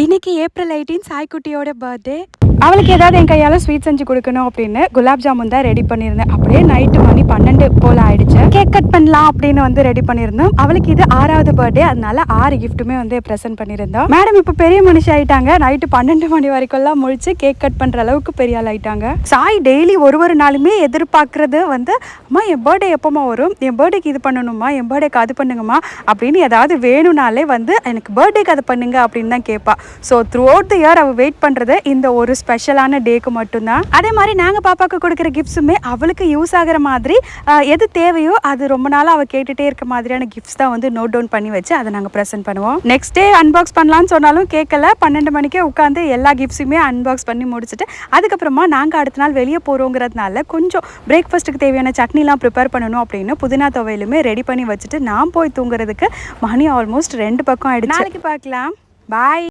இன்னைக்கு April 18 சாய்க்குட்டியோட birthday. அவளுக்கு ஏதாவது என் கையால் ஸ்வீட் செஞ்சு கொடுக்கணும் அப்படின்னு குலாப் ஜாமுன் தான் ரெடி பண்ணியிருந்தேன். அப்படியே நைட்டு மணி 12 போல் ஆயிடுச்சு. கேக் கட் பண்ணலாம் அப்படின்னு வந்து ரெடி பண்ணியிருந்தோம். அவளுக்கு இது 6வது பர்த்டே, அதனால 6 கிஃப்ட்டுமே வந்து ப்ரெசென்ட் பண்ணியிருந்தோம். மேடம் இப்போ பெரிய மனுஷி ஆயிட்டாங்க. நைட்டு 12 மணி வரைக்கும்லாம் முழிச்சு கேக் கட் பண்ணுற அளவுக்கு பெரிய ஆள் ஆயிட்டாங்க. சாய் டெய்லி ஒரு நாளுமே எதிர்பார்க்கறது வந்து, அம்மா என் பர்த்டே எப்போமா வரும், என் பர்த்டேக்கு இது பண்ணணுமா, என் பர்த்டேக்கு அது பண்ணுங்கம்மா அப்படின்னு ஏதாவது வேணும்னாலே வந்து எனக்கு பர்த்டேக்கு அதை பண்ணுங்க அப்படின்னு தான் கேட்பா. So through out the year அவள் வெயிட் பண்ணுறது இந்த ஒரு ஸ்பெஷலான டேக்கு மட்டும்தான். அதே மாதிரி நாங்கள் பாப்பாவுக்கு கொடுக்குற கிஃப்ட்ஸுமே அவளுக்கு யூஸ் ஆகிற மாதிரி எது தேவையோ அது ரொம்ப நாளாக அவள் கேட்டுகிட்டே இருக்க மாதிரியான கிஃப்ட்ஸ் தான் வந்து நோட் டவுன் பண்ணி வச்சு அதை நாங்கள் ப்ரெசென்ட் பண்ணுவோம். நெக்ஸ்ட் டே அன்பாக்ஸ் பண்ணலான்னு சொன்னாலும் கேட்கல. 12 மணிக்கே உட்காந்து எல்லா கிஃப்ட்ஸுமே அன்பாக்ஸ் பண்ணி முடிச்சுட்டு அதுக்கப்புறமா நாங்கள் அடுத்த நாள் வெளியே போகிறோங்கிறதுனால கொஞ்சம் பிரேக்ஃபாஸ்ட்டுக்கு தேவையான சட்னிலாம் ப்ரிப்பேர் பண்ணணும் அப்படின்னு புதினா துவையிலுமே ரெடி பண்ணி வச்சுட்டு நான் போய் தூங்குறதுக்கு மணி ஆல்மோஸ்ட் 2 பக்கம் ஆயிடுச்சு. நாளைக்கு பார்க்கலாம். பாய்.